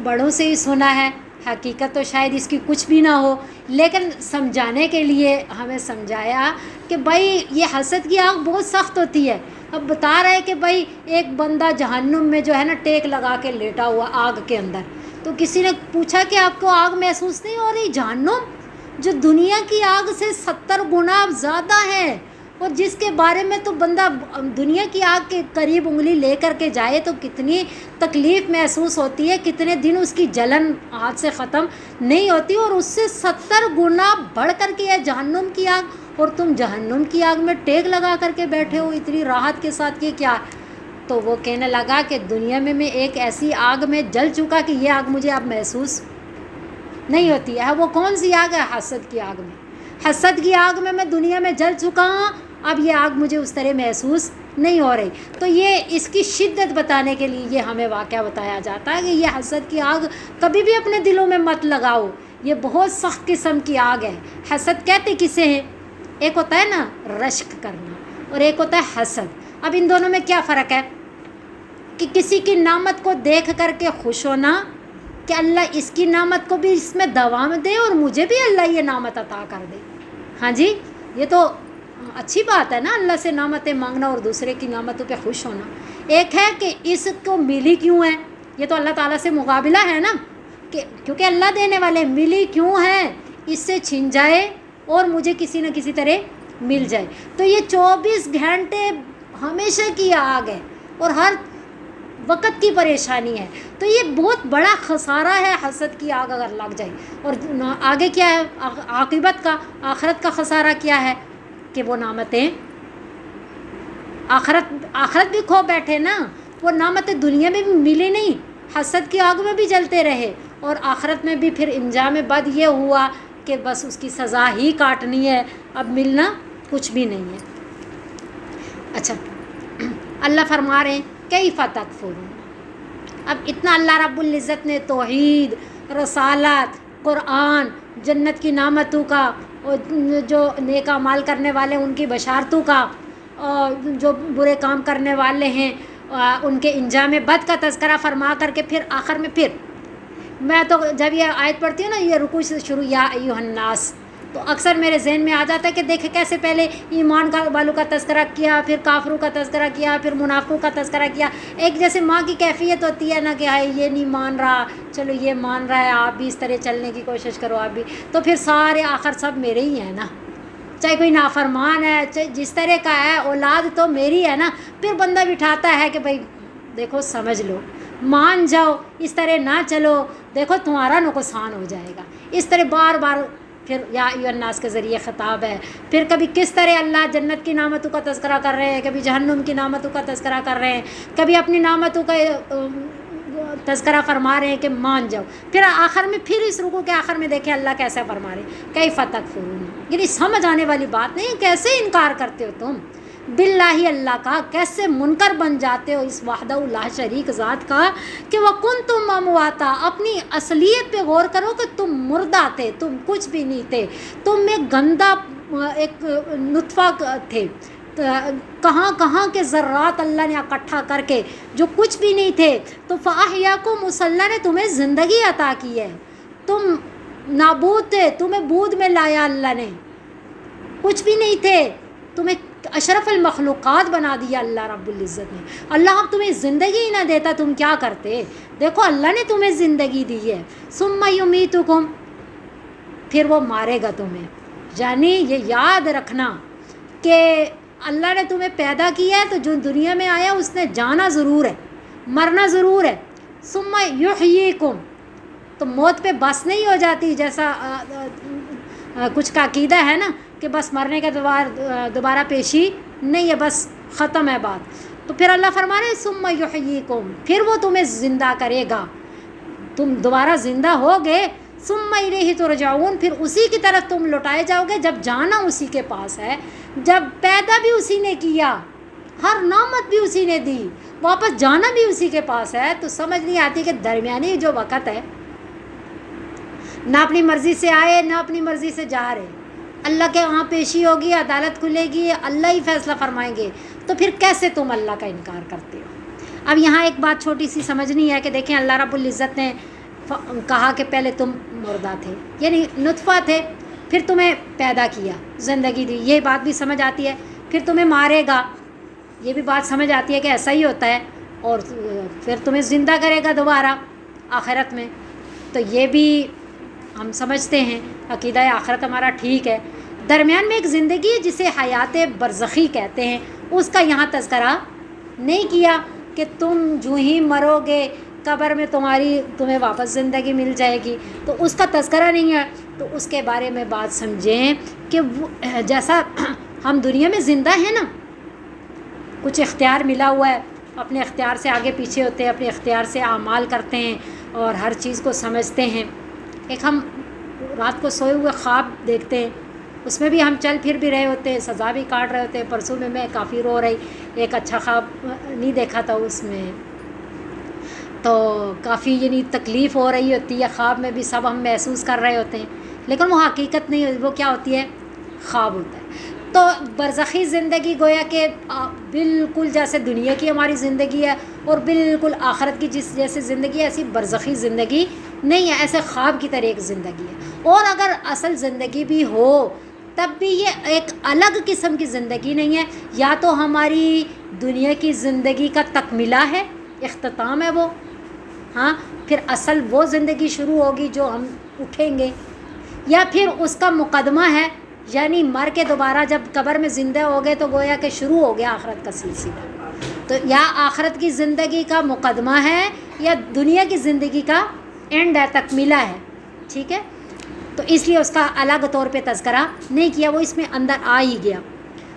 بڑوں سے ہی سنا ہے، حقیقت تو شاید اس کی کچھ بھی نہ ہو، لیکن سمجھانے کے لیے ہمیں سمجھایا کہ بھائی یہ حسد کی آگ بہت سخت ہوتی ہے. اب بتا رہے کہ بھائی ایک بندہ جہنم میں جو ہے نا ٹیک لگا کے لیٹا ہوا آگ کے اندر. تو کسی نے پوچھا کہ آپ کو آگ محسوس نہیں ہو رہی؟ جہنم جو دنیا کی آگ سے 70 گنا زیادہ ہے، اور جس کے بارے میں تو بندہ دنیا کی آگ کے قریب انگلی لے کر کے جائے تو کتنی تکلیف محسوس ہوتی ہے، کتنے دن اس کی جلن ہاتھ سے ختم نہیں ہوتی، اور اس سے 70 گنا بڑھ کر کے ہے جہنم کی آگ، اور تم جہنم کی آگ میں ٹیک لگا کر کے بیٹھے ہو اتنی راحت کے ساتھ. یہ کیا؟ تو وہ کہنے لگا کہ دنیا میں ایک ایسی آگ میں جل چکا کہ یہ آگ مجھے اب محسوس نہیں ہوتی ہے. وہ کون سی آگ ہے؟ حسد کی آگ میں. حسد کی آگ میں دنیا میں جل چکا ہوں، اب یہ آگ مجھے اس طرح محسوس نہیں ہو رہی. تو یہ اس کی شدت بتانے کے لیے یہ ہمیں واقعہ بتایا جاتا ہے کہ یہ حسد کی آگ کبھی بھی اپنے دلوں میں مت لگاؤ، یہ بہت سخت قسم کی آگ ہے. حسد کہتے کسے ہیں؟ ایک ہوتا ہے نا رشک کرنا، اور ایک ہوتا ہے حسد. اب ان دونوں میں کیا فرق ہے؟ کہ کسی کی نعمت کو دیکھ کر کے خوش ہونا کہ اللہ اس کی نعمت کو بھی اس میں دوام دے اور مجھے بھی اللہ یہ نعمت عطا کر دے. ہاں جی، یہ تو اچھی بات ہے نا، اللہ سے نعمتیں مانگنا اور دوسرے کی نعمتوں پہ خوش ہونا. ایک ہے کہ اس کو ملی کیوں ہے، یہ تو اللہ تعالیٰ سے مقابلہ ہے نا، کہ کیونکہ اللہ دینے والے ملی کیوں ہے، اس سے چھن جائے اور مجھے کسی نہ کسی طرح مل جائے. تو یہ 24 گھنٹے ہمیشہ کی آگ ہے اور ہر وقت کی پریشانی ہے. تو یہ بہت بڑا خسارہ ہے حسد کی آگ اگر لگ جائے. اور آگے کیا ہے عاقبت کا، آخرت کا خسارہ کیا ہے کہ وہ نعمتیں آخرت بھی کھو بیٹھے نا. وہ نعمتیں دنیا میں بھی ملی نہیں، حسد کی آگ میں بھی جلتے رہے، اور آخرت میں بھی پھر انجام بد یہ ہوا کہ بس اس کی سزا ہی کاٹنی ہے، اب ملنا کچھ بھی نہیں ہے. اچھا، اللہ فرما رہے ہیں کیف تکفرون. اب اتنا اللہ رب العزت نے توحید، رسالت، قرآن، جنت کی نعمتوں کا، اور جو نیک اعمال کرنے والے ان کی بشارتوں کا، اور جو برے کام کرنے والے ہیں ان کے انجام بد کا تذکرہ فرما کر کے پھر آخر میں پھر میں تو جب یہ آیت پڑھتی ہوں نا، یہ رکوع سے شروع یا ایھا الناس، تو اکثر میرے ذہن میں آ جاتا ہے کہ دیکھیں کیسے پہلے ایمان والوں کا تذکرہ کیا، پھر کافروں کا تذکرہ کیا، پھر منافقوں کا تذکرہ کیا. ایک جیسے ماں کی کیفیت ہوتی ہے نا کہ ہائی یہ نہیں مان رہا، چلو یہ مان رہا ہے، آپ بھی اس طرح چلنے کی کوشش کرو آپ بھی. تو پھر سارے آخر سب میرے ہی ہیں نا، چاہے کوئی نافرمان ہے، چاہے جس طرح کا ہے، اولاد تو میری ہے نا. پھر بندہ بٹھاتا ہے کہ بھائی دیکھو سمجھ لو، مان جاؤ، اس طرح نہ چلو، دیکھو تمہارا نقصان ہو جائے گا. اس طرح بار بار پھر یا ایھا الناس کے ذریعے خطاب ہے. پھر کبھی کس طرح اللہ جنت کی نعمتوں کا تذکرہ کر رہے ہیں، کبھی جہنم کی نعمتوں کا تذکرہ کر رہے ہیں، کبھی اپنی نعمتوں کا تذکرہ فرما رہے ہیں کہ مان جاؤ. پھر آخر میں پھر اس رکوع کے آخر میں دیکھیں اللہ کیسے فرما رہے ہیں کیف تکفرون. یعنی سمجھ آنے والی بات نہیں، کیسے انکار کرتے ہو تم باللہ، اللہ کا، کیسے منکر بن جاتے ہو اس وحدہ لا شریک ذات کا کہ وکنتم امواتا. اپنی اصلیت پہ غور کرو کہ تم مردہ تھے، تم کچھ بھی نہیں تھے، تم ایک گندا ایک نطفہ تھے، کہاں کہاں کے ذرات اللہ نے اکٹھا کر کے جو کچھ بھی نہیں تھے. تو فاحیاکم، اللہ نے تمہیں زندگی عطا کی ہے. تم نابود تھے، تمہیں بود میں لایا اللہ نے، کچھ بھی نہیں تھے، تمہیں اشرف المخلوقات بنا دیا اللہ رب العزت نے. اللہ اب تمہیں زندگی ہی نہ دیتا تم کیا کرتے؟ دیکھو اللہ نے تمہیں زندگی دی ہے. ثم یمیتکم، پھر وہ مارے گا تمہیں. یعنی یہ یاد رکھنا کہ اللہ نے تمہیں پیدا کیا ہے تو جو دنیا میں آیا اس نے جانا ضرور ہے، مرنا ضرور ہے. ثم یحییکم، تو موت پہ بس نہیں ہو جاتی جیسا کچھ کا عقیدہ ہے نا کہ بس مرنے کے دوبارہ پیشی نہیں ہے، بس ختم ہے بات. تو پھر اللہ فرما رہے ثم یحییکم، پھر وہ تمہیں زندہ کرے گا، تم دوبارہ زندہ ہوگے. ثم الیہ ترجعون، پھر اسی کی طرف تم لوٹائے جاؤ گے. جب جانا اسی کے پاس ہے، جب پیدا بھی اسی نے کیا، ہر نعمت بھی اسی نے دی, واپس جانا بھی اسی کے پاس ہے. تو سمجھ نہیں آتی کہ درمیانی جو وقت ہے, نہ اپنی مرضی سے آئے نہ اپنی مرضی سے جا رہے, اللہ کے وہاں پیشی ہوگی, عدالت کھلے گی, اللہ ہی فیصلہ فرمائیں گے, تو پھر کیسے تم اللہ کا انکار کرتے ہو؟ اب یہاں ایک بات چھوٹی سی سمجھنی ہے کہ دیکھیں اللہ رب العزت نے کہا کہ پہلے تم مردہ تھے, یعنی نطفہ تھے, پھر تمہیں پیدا کیا, زندگی دی, یہ بات بھی سمجھ آتی ہے. پھر تمہیں مارے گا, یہ بھی بات سمجھ آتی ہے کہ ایسا ہی ہوتا ہے, اور پھر تمہیں زندہ کرے گا دوبارہ آخرت میں. تو یہ بھی ہم سمجھتے ہیں, عقیدہ آخرت ہمارا ٹھیک ہے. درمیان میں ایک زندگی ہے جسے حیات برزخی کہتے ہیں, اس کا یہاں تذکرہ نہیں کیا کہ تم جو ہی مرو گے قبر میں تمہیں واپس زندگی مل جائے گی, تو اس کا تذکرہ نہیں ہے. تو اس کے بارے میں بات سمجھیں کہ وہ جیسا ہم دنیا میں زندہ ہیں نا, کچھ اختیار ملا ہوا ہے, اپنے اختیار سے آگے پیچھے ہوتے ہیں, اپنے اختیار سے اعمال کرتے ہیں اور ہر چیز کو سمجھتے ہیں. ایک ہم رات کو سوئے ہوئے خواب دیکھتے ہیں, اس میں بھی ہم چل پھر بھی رہے ہوتے ہیں, سزا بھی کاٹ رہے ہوتے ہیں. پرسوں میں کافی رو رہی, ایک اچھا خواب نہیں دیکھا تھا, اس میں تو کافی یعنی تکلیف ہو رہی ہوتی ہے. خواب میں بھی سب ہم محسوس کر رہے ہوتے ہیں, لیکن وہ حقیقت نہیں ہوتی, وہ کیا ہوتی ہے, خواب ہوتا ہے. تو برزخی زندگی گویا کہ بالکل جیسے دنیا کی ہماری زندگی ہے اور بالکل آخرت کی جیسے زندگی ہے, ایسی برزخی زندگی نہیں ہے, ایسے خواب کی طرح ایک زندگی ہے. اور اگر اصل زندگی بھی ہو تب بھی یہ ایک الگ قسم کی زندگی نہیں ہے, یا تو ہماری دنیا کی زندگی کا تکملہ ہے, اختتام ہے وہ, ہاں پھر اصل وہ زندگی شروع ہوگی جو ہم اٹھیں گے, یا پھر اس کا مقدمہ ہے, یعنی مر کے دوبارہ جب قبر میں زندہ ہو گئے تو گویا کہ شروع ہو گیا آخرت کا سلسلہ. تو یا آخرت کی زندگی کا مقدمہ ہے یا دنیا کی زندگی کا اینڈ ہے, تکمیلہ ہے, ٹھیک ہے. تو اس لیے اس کا الگ طور پہ تذکرہ نہیں کیا, وہ اس میں اندر آ ہی گیا.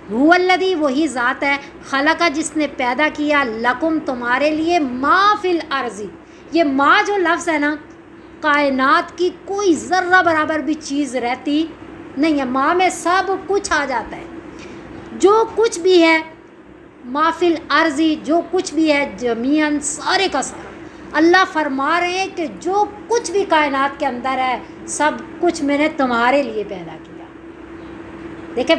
هو الذی, وہی ذات ہے, خلقہ جس نے پیدا کیا, لکم تمہارے لیے, ما فی الارض, یہ ما جو لفظ ہے نا, کائنات کی کوئی ذرہ برابر بھی چیز رہتی نہیں ہے, ما میں سب کچھ آ جاتا ہے, جو کچھ بھی ہے, ما فی الارض, جو کچھ بھی ہے, جمیعاً سارے کا سارا. اللہ فرما رہے ہیں کہ جو کچھ بھی کائنات کے اندر ہے سب کچھ میں نے تمہارے لیے پیدا کیا. دیکھیں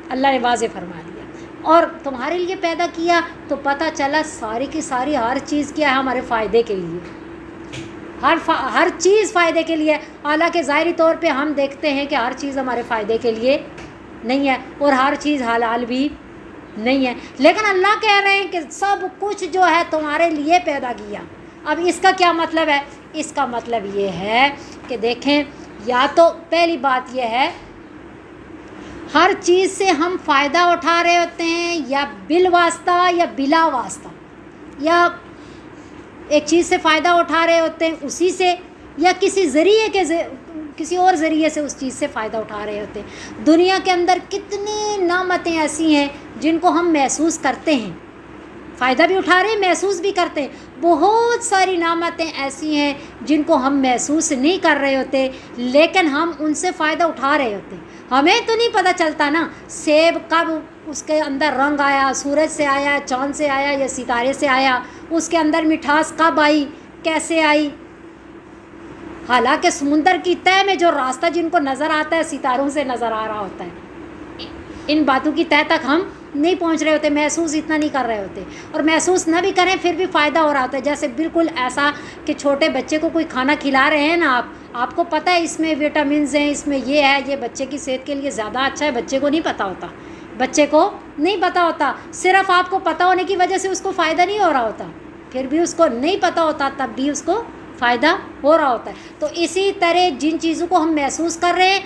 اللہ نے واضح فرما دیا, اور تمہارے لیے پیدا کیا تو پتہ چلا ساری کی ساری ہر چیز کیا ہے, ہمارے فائدے کے لیے, ہر چیز فائدے کے لیے. حالانکہ ظاہری طور پہ ہم دیکھتے ہیں کہ ہر چیز ہمارے فائدے کے لیے نہیں ہے اور ہر چیز حلال بھی نہیں ہے, لیکن اللہ کہہ رہے ہیں کہ سب کچھ جو ہے تمہارے لیے پیدا کیا. اب اس کا کیا مطلب ہے؟ اس کا مطلب یہ ہے کہ دیکھیں, یا تو پہلی بات یہ ہے ہر چیز سے ہم فائدہ اٹھا رہے ہوتے ہیں, یا بالواسطہ یا بلا واسطہ, یا ایک چیز سے فائدہ اٹھا رہے ہوتے ہیں اسی سے, یا کسی اور ذریعے سے اس چیز سے فائدہ اٹھا رہے ہوتے ہیں. دنیا کے اندر کتنی نعمتیں ایسی ہیں جن کو ہم محسوس کرتے ہیں, فائدہ بھی اٹھا رہے ہیں, محسوس بھی کرتے ہیں. بہت ساری نعمتیں ایسی ہیں جن کو ہم محسوس نہیں کر رہے ہوتے, لیکن ہم ان سے فائدہ اٹھا رہے ہوتے ہیں. ہمیں تو نہیں پتہ چلتا نا سیب کب اس کے اندر رنگ آیا, سورج سے آیا, چاند سے آیا یا ستارے سے آیا, اس کے اندر مٹھاس کب آئی, کیسے آئی. حالانکہ سمندر کی تہہ میں جو راستہ جن کو نظر آتا ہے ستاروں سے نظر آ رہا ہوتا ہے, ان باتوں کی تہہ تک ہم نہیں پہنچ رہے ہوتے, محسوس اتنا نہیں کر رہے ہوتے. اور محسوس نہ بھی کریں پھر بھی فائدہ ہو رہا ہوتا ہے. جیسے بالکل ایسا کہ چھوٹے بچے کو کوئی کھانا کھلا رہے ہیں نا, آپ کو پتہ ہے اس میں وٹامنز ہیں, اس میں یہ ہے, یہ بچے کی صحت کے لیے زیادہ اچھا ہے. بچے کو نہیں پتہ ہوتا, بچے کو نہیں پتہ ہوتا, صرف آپ کو پتہ ہونے کی وجہ سے اس کو فائدہ نہیں ہو رہا ہوتا, پھر بھی اس کو نہیں پتہ ہوتا تب بھی اس کو فائدہ ہو رہا ہوتا ہے. تو اسی طرح جن چیزوں کو ہم محسوس کر رہے ہیں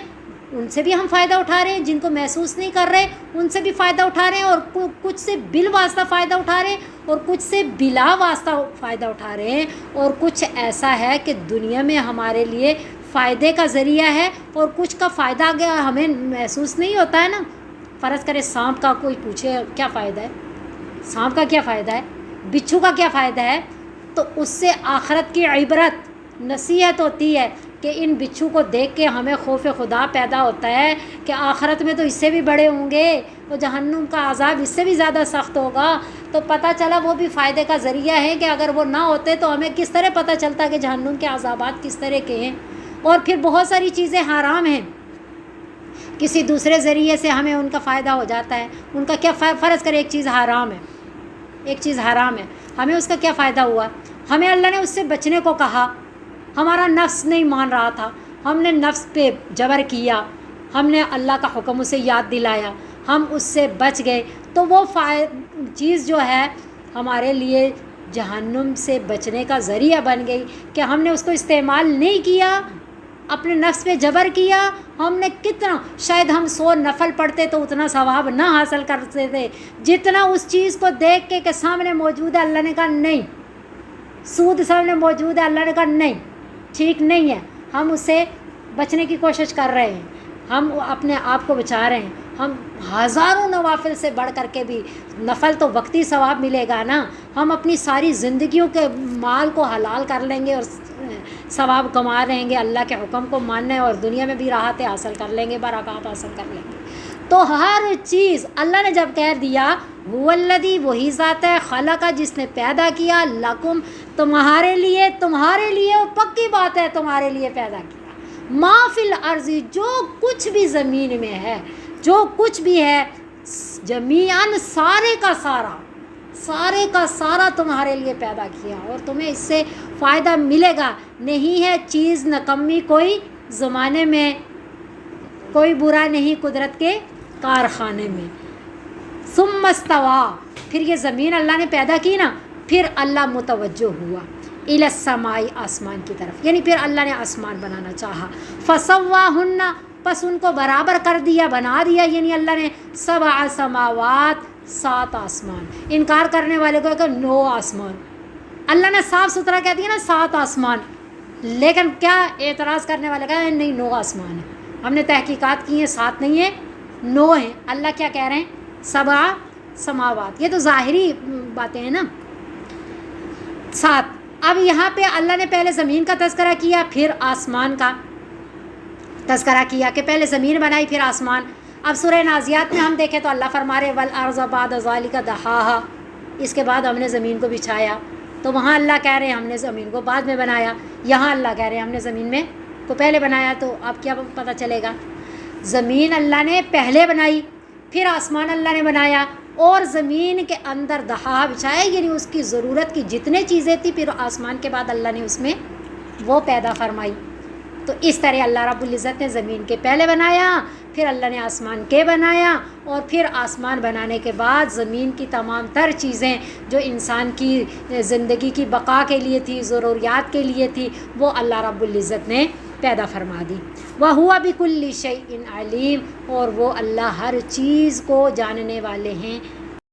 ان سے بھی ہم فائدہ اٹھا رہے ہیں, جن کو محسوس نہیں کر رہے ان سے بھی فائدہ اٹھا رہے ہیں, اور کچھ سے بالواسطہ فائدہ اٹھا رہے ہیں اور کچھ سے بلا واسطہ فائدہ اٹھا رہے ہیں, اور کچھ ایسا ہے کہ دنیا میں ہمارے لیے فائدے کا ذریعہ ہے اور کچھ کا فائدہ گیا ہمیں محسوس نہیں ہوتا ہے نا. فرض کرے سانپ کا کوئی پوچھے کیا فائدہ ہے, سانپ کا کیا فائدہ ہے, بچھو کا کیا فائدہ ہے, تو اس سے آخرت کی عبرت نصیحت ہوتی ہے کہ ان بچھو کو دیکھ کے ہمیں خوف خدا پیدا ہوتا ہے کہ آخرت میں تو اس سے بھی بڑے ہوں گے، وہ جہنم کا عذاب اس سے بھی زیادہ سخت ہوگا، تو پتہ چلا وہ بھی فائدے کا ذریعہ ہے کہ اگر وہ نہ ہوتے تو ہمیں کس طرح پتہ چلتا کہ جہنم کے عذابات کس طرح کے ہیں۔ اور پھر بہت ساری چیزیں حرام ہیں، کسی دوسرے ذریعے سے ہمیں ان کا فائدہ ہو جاتا ہے، ان کا کیا فرض کرے ایک چیز حرام ہے، ایک چیز حرام ہے، ہمیں اس کا کیا فائدہ ہوا؟ ہمیں اللہ نے اس سے بچنے کو کہا، ہمارا نفس نہیں مان رہا تھا، ہم نے نفس پہ جبر کیا، ہم نے اللہ کا حکم اسے یاد دلایا، ہم اس سے بچ گئے، تو وہ چیز جو ہے ہمارے لیے جہنم سے بچنے کا ذریعہ بن گئی کہ ہم نے اس کو استعمال نہیں کیا، اپنے نفس پہ جبر کیا۔ ہم نے کتنا، شاید ہم 100 نفل پڑھتے تو اتنا ثواب نہ حاصل کرتے تھے جتنا اس چیز کو دیکھ کے کہ سامنے موجود ہے، اللہ نے کہا نہیں، سود سامنے موجود ہے، اللہ نے کہا نہیں، ٹھیک نہیں ہے، ہم اس سے بچنے کی کوشش کر رہے ہیں، ہم اپنے آپ کو بچا رہے ہیں، ہم ہزاروں نوافل سے بڑھ کر کے بھی، نفل تو وقتی ثواب ملے گا نا، ہم اپنی ساری زندگیوں کے مال کو حلال کر لیں گے اور ثواب کما رہیں گے، اللہ کے حکم کو ماننے اور دنیا میں بھی راحتیں حاصل کر لیں گے، برکات حاصل کر لیں گے۔ تو ہر چیز اللہ نے جب کہہ دیا هو الذی، وہی ذات ہے، خلق، جس نے پیدا کیا، لکم، تمہارے لیے اور پکی بات ہے تمہارے لیے پیدا کیا، ما فی الارض، جو کچھ بھی زمین میں ہے، جو کچھ بھی ہے، جمیعاً، سارے کا سارا تمہارے لیے پیدا کیا، اور تمہیں اس سے فائدہ ملے گا۔ نہیں ہے چیز نکمی کوئی زمانے میں، کوئی برا نہیں قدرت کے کارخانے میں۔ ثم استویٰ، پھر یہ زمین اللہ نے پیدا کی نا، پھر اللہ متوجہ ہوا الی السماء، آسمان کی طرف، یعنی پھر اللہ نے آسمان بنانا چاہا، فسواہن، پس ان کو برابر کر دیا، بنا دیا، یعنی اللہ نے 7 سماوات، 7 آسمان۔ انکار کرنے والے کو کہ 9 آسمان، اللہ نے صاف ستھرا کہہ دیا نا 7 آسمان، لیکن کیا اعتراض کرنے والے کہا نہیں 9 آسمان ہیں، ہم نے تحقیقات کی ہیں 7 نہیں ہیں 9 ہیں۔ اللہ کیا کہہ رہے ہیں 7 سماوات، یہ تو ظاہری باتیں ہیں نا 7۔ اب یہاں پہ اللہ نے پہلے زمین کا تذکرہ کیا، پھر آسمان کا تذکرہ کیا کہ پہلے زمین بنائی پھر آسمان۔ اب سورہ نازیات میں ہم دیکھیں تو اللہ فرما رہے والارض بعد ذالک دحاہا، اس کے بعد ہم نے زمین کو بچھایا، تو وہاں اللہ کہہ رہے ہیں ہم نے زمین کو بعد میں بنایا، یہاں اللہ کہہ رہے ہیں ہم نے زمین میں کو پہلے بنایا۔ تو اب کیا پتہ چلے گا، زمین اللہ نے پہلے بنائی، پھر آسمان اللہ نے بنایا، اور زمین کے اندر دہا بچھایا، یعنی اس کی ضرورت کی جتنے چیزیں تھیں پھر آسمان کے بعد اللہ نے اس میں وہ پیدا فرمائی۔ تو اس طرح اللہ رب العزت نے زمین کے پہلے بنایا، پھر اللہ نے آسمان کے بنایا، اور پھر آسمان بنانے کے بعد زمین کی تمام تر چیزیں جو انسان کی زندگی کی بقا کے لیے تھی، ضروریات کے لیے تھی، وہ اللہ رب العزت نے پیدا فرما دی۔ وَهُوَ بِكُلِّ شَيْءٍ عَلِيمٌ، اور وہ اللہ ہر چیز کو جاننے والے ہیں،